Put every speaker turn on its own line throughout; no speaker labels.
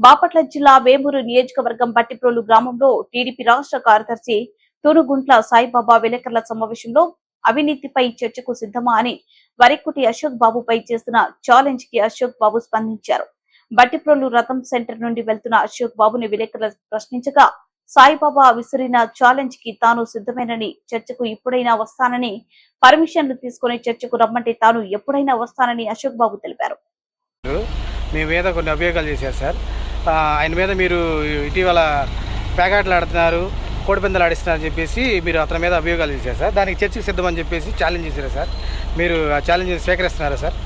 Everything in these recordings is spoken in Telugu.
బాపట్ల జిల్లా వేమూరు నియోజకవర్గం బట్టిప్రోలు గ్రామంలో టీడీపీ రాష్ట్ర కార్యదర్శి తూరుగుంట్ల సాయిబాబా విలేకరుల సమావేశంలో అవినీతిపై చర్చకు సిద్ధమా అని వరికుటి అశోక్ బాబుపై చేస్తున్న ఛాలెంజ్ కి అశోక్ బాబు స్పందించారు. బట్టిప్రోలు రథం సెంటర్ నుండి వెళ్తున్న అశోక్ బాబుని విలేకరులు ప్రశ్నించగా సాయిబాబా విసిరిన ఛాలెంజ్ కి తాను సిద్ధమేనని, చర్చకు ఎప్పుడైనా వస్తానని, పర్మిషన్లు తీసుకుని చర్చకు రమ్మంటే తాను ఎప్పుడైనా వస్తానని అశోక్ బాబు తెలిపారు.
మీ మీద కొన్ని అభియోగాలు చేశారు సార్. ఆయన మీద మీరు ఇటీవల ప్యాకెట్లు ఆడుతున్నారు, కోడిపందాలు ఆడిస్తున్నారని చెప్పేసి మీరు అతని మీద అభియోగాలు చేశారు సార్. దానికి చర్చకు సిద్ధమని చెప్పేసి ఛాలెంజ్ చేశారు సార్. మీరు ఆ ఛాలెంజ్ స్వీకరిస్తున్నారా సార్?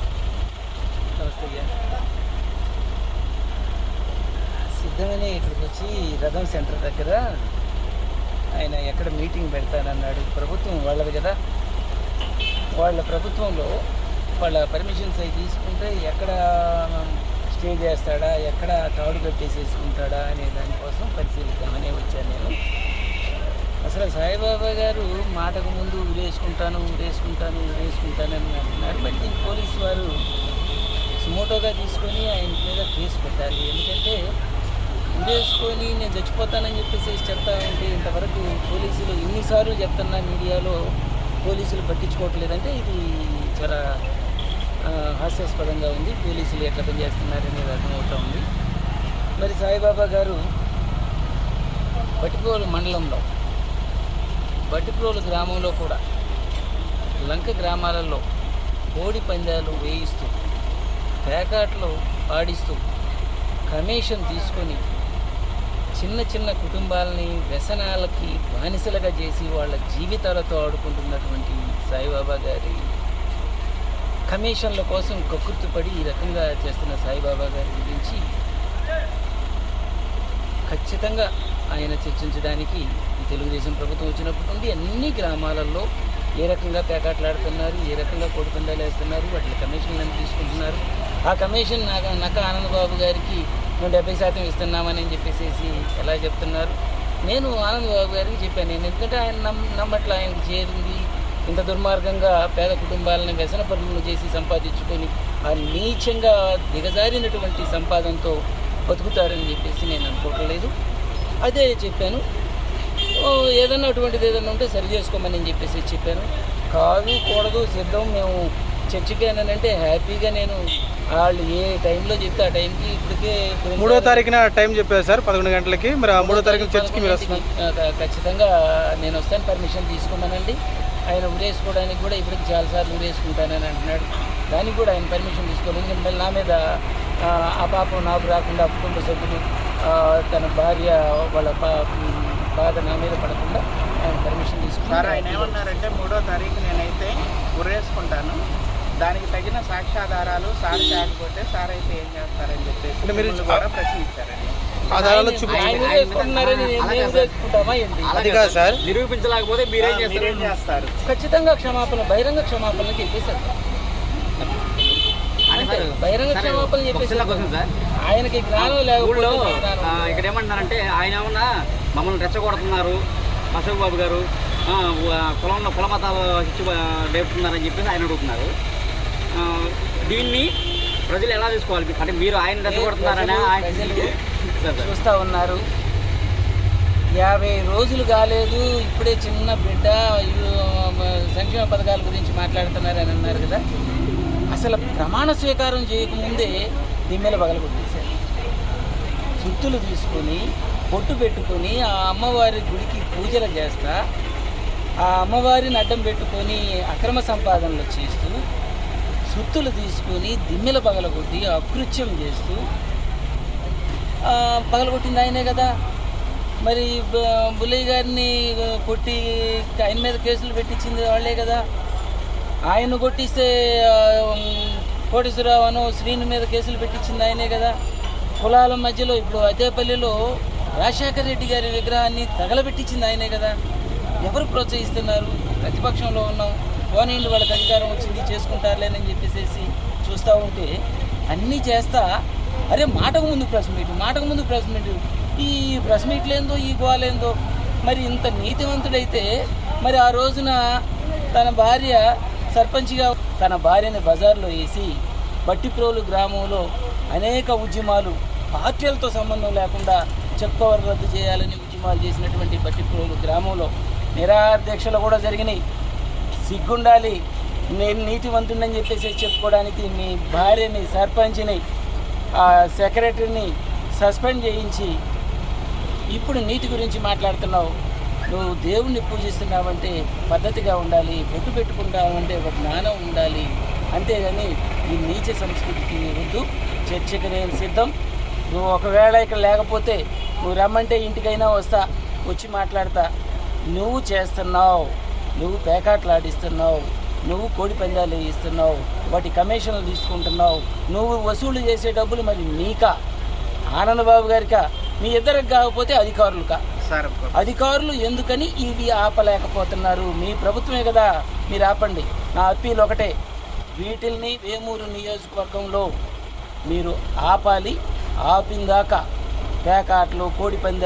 సిద్ధమని ఇక్కడికి వచ్చి రథం సెంటర్ దగ్గర ఆయన ఎక్కడ మీటింగ్ పెడతానన్నాడు. ప్రభుత్వం వాళ్ళది కదా, వాళ్ళ ప్రభుత్వంలో వాళ్ళ పర్మిషన్స్ అవి తీసుకుంటే ఎక్కడ స్టే చేస్తాడా, ఎక్కడ తాడు కట్టేసేసుకుంటాడా అనే దానికోసం పరిశీలిద్దామని వచ్చాను నేను. అసలు సాయిబాబా గారు మాటకు ముందు ఉరేసుకుంటాను అని అంటున్నారు. బట్ పోలీసు వారు సుమోటోగా తీసుకొని ఆయన మీద కేసు పెట్టాలి. ఎందుకంటే ఉరేసుకొని నేను చచ్చిపోతానని చెప్పేసి చెప్తా ఉంటే ఇంతవరకు పోలీసులు ఇన్నిసార్లు చెప్తున్నా మీడియాలో పోలీసులు పట్టించుకోవట్లేదంటే ఇది చాలా హాస్యాస్పదంగా ఉంది. పోలీసులు ఎట్లా పనిచేస్తున్నారనేది అర్థమవుతూ ఉంది. మరి సాయిబాబా గారు బట్టిప్రోలు మండలంలో, బట్టిప్రోలు గ్రామంలో కూడా లంక గ్రామాలలో కోడి పందాలు వేయిస్తూ, పేకాట్లు ఆడిస్తూ, కమిషన్ తీసుకొని చిన్న చిన్న కుటుంబాలని వ్యసనాలకి బానిసలుగా చేసి వాళ్ళ జీవితాలతో ఆడుకుంటున్నటువంటి సాయిబాబా గారి కమిషన్ల కోసం కక్కుర్తిపడి ఈ రకంగా చేస్తున్న సాయిబాబా గారి గురించి ఖచ్చితంగా ఆయన చర్చించడానికి ఈ తెలుగుదేశం ప్రభుత్వం వచ్చినప్పటి నుండి అన్ని గ్రామాలలో ఏ రకంగా పేకాట్లాడుతున్నారు, ఏ రకంగా కోడిపందాలు వేస్తున్నారు, వాటి కమిషన్లను తీసుకుంటున్నారు. ఆ కమిషన్ నక్క ఆనందబాబు గారికి 70% ఇస్తున్నామని చెప్పేసి ఎలా చెప్తున్నారు. నేను ఆనందబాబు గారికి చెప్పాను, నేను ఎందుకంటే ఆయన నమ్మట్ల ఆయనకు చేరింది ఇంత దుర్మార్గంగా పేద కుటుంబాలను వ్యసన పనులు చేసి సంపాదించుకొని ఆ నీచంగా దిగజారినటువంటి సంపాదనతో బతుకుతారని చెప్పేసి నేను అనుకోవట్లేదు. అదే చెప్పాను. ఏదన్నా అటువంటిది ఏదన్నా ఉంటే సరి చేసుకోమని చెప్పేసి చెప్పాను. కూడదు సిద్ధం, మేము చర్చికేనంటే హ్యాపీగా నేను వాళ్ళు ఏ టైంలో చెప్తే ఆ టైంకి ఇప్పటికే
3వ తారీఖున టైం చెప్పారు సార్, 11 గంటలకి. మరి 3వ తారీఖున చర్చికి మీరు వస్తున్నారు?
ఖచ్చితంగా నేను వస్తాను, పర్మిషన్ తీసుకోమనండి. ఆయన ఉరేసుకోవడానికి కూడా ఇప్పటికి చాలాసార్లు ఉరేసుకుంటానని అంటున్నాడు. దానికి కూడా ఆయన పర్మిషన్ తీసుకోవాలి. ఎందుకంటే మళ్ళీ నా మీద ఆ పాపం నాకు రాకుండా కుటుంబ సభ్యులు తన భార్య వాళ్ళ బాధ నా మీద పడకుండా ఆయన పర్మిషన్ తీసుకుంటారు.
ఆయన ఏమన్నారంటే 3వ తారీఖు నేనైతే ఉరేసుకుంటాను, దానికి తగిన సాక్ష్యాధారాలు సార్ కాకపోతే సార్ అయితే ఏం చేస్తారని చెప్పేసి మీరు కూడా ప్రశ్నించారండి.
నిరూపించలేకపోతే మీరేం చేస్తారు? ఖచ్చితంగా క్షమాపణ, బహిరంగ క్షమాపణ చెప్పేశారు. బహిరంగ క్షమాపణ చెప్పేసి ఆయనకి జ్ఞానం లేకపోతే
ఇక్కడ ఏమంటున్నారంటే ఆయన ఏమన్నా మమ్మల్ని రెచ్చగొడుతున్నారు, అశోక్ బాబు గారు కుల మతాలు ఇచ్చి లేపుతున్నారని చెప్పేసి ఆయన అడుగుతున్నారు. దీన్ని ప్రజలు ఎలా తీసుకోవాలి? అంటే మీరు ఆయన రెచ్చగొడుతున్నారని
చూస్తూ ఉన్నారు. 50 రోజులు కాలేదు, ఇప్పుడే చిన్న బిడ్డ సంక్షేమ పథకాల గురించి మాట్లాడుతున్నారని అన్నారు కదా. అసలు ప్రమాణ స్వీకారం చేయకముందే దిమ్మెల పగలగొట్టేశారు. సుత్తులు తీసుకొని బొట్టు పెట్టుకొని ఆ అమ్మవారి గుడికి పూజలు చేస్తా, ఆ అమ్మవారిని అడ్డం పెట్టుకొని అక్రమ సంపాదనలు చేస్తూ, సుత్తులు తీసుకొని దిమ్మెల పగలగొట్టి అకృత్యం చేస్తూ పగలగొట్టింది ఆయనే కదా. మరి బుల్లయ్య గారిని కొట్టి ఆయన మీద కేసులు పెట్టించింది వాళ్ళే కదా. ఆయన కొట్టిస్తే కోటేశ్వరరావును శ్రీని మీద కేసులు పెట్టించింది ఆయనే కదా. కులాల మధ్యలో ఇప్పుడు అదేపల్లిలో రాజశేఖర రెడ్డి గారి విగ్రహాన్ని తగలబెట్టించింది ఆయనే కదా. ఎవరు ప్రోత్సహిస్తున్నారు? ప్రతిపక్షంలో ఉన్నాం, పోనీళ్ళు వాళ్ళకి అధికారం వచ్చింది చేసుకుంటారులేనని చెప్పేసి చూస్తూ ఉంటే అన్నీ చేస్తా, అరే మాటకు ముందు ప్రెస్ మీట్, ఈ ప్రెస్ మీట్లేందో ఈ గోలేందో. మరి ఇంత నీతివంతుడైతే మరి ఆ రోజున తన భార్య సర్పంచ్గా తన భార్యని బజార్లో వేసి బట్టిప్రోలు గ్రామంలో అనేక ఉద్యమాలు పార్టీలతో సంబంధం లేకుండా చెక్ పవర్ రద్దు చేయాలని ఉద్యమాలు చేసినటువంటి బట్టిప్రోలు గ్రామంలో నిరాహారదీక్షలు కూడా జరిగినాయి. సిగ్గుండాలి, నేను నీతివంతుడని చెప్పేసి చెప్పుకోవడానికి మీ భార్యని, సర్పంచ్ని, సెక్రటరీని సస్పెండ్ చేయించి ఇప్పుడు నీతి గురించి మాట్లాడుతున్నావు. నువ్వు దేవుణ్ణి పూజిస్తున్నావంటే పద్ధతిగా ఉండాలి, బొట్టు పెట్టుకుంటావంటే ఒక జ్ఞానం ఉండాలి, అంతేగాని ఈ నీచ సంస్కృతికి వద్దు. చర్చకి నేను సిద్ధం. నువ్వు ఒకవేళ ఇక్కడ లేకపోతే నువ్వు రమ్మంటే ఇంటికైనా వస్తా, వచ్చి మాట్లాడతా. నువ్వు చేస్తున్నావు, నువ్వు పేకాట్లాడిస్తున్నావు, నువ్వు కోడి పందాలు వేయిస్తున్నావు, వాటి కమిషన్లు తీసుకుంటున్నావు. నువ్వు వసూలు చేసే డబ్బులు మరి నీకా, ఆనందబాబు గారికా, మీ ఇద్దరికి కాకపోతే అధికారులుకా? అధికారులు ఎందుకని ఇవి ఆపలేకపోతున్నారు? మీ ప్రభుత్వమే కదా, మీరు ఆపండి. నా అప్పీల్ ఒకటే, వీటిల్ని వేమూరు నియోజకవర్గంలో మీరు ఆపాలి. ఆపిందాక పేకాట్లు, కోడి పందాలు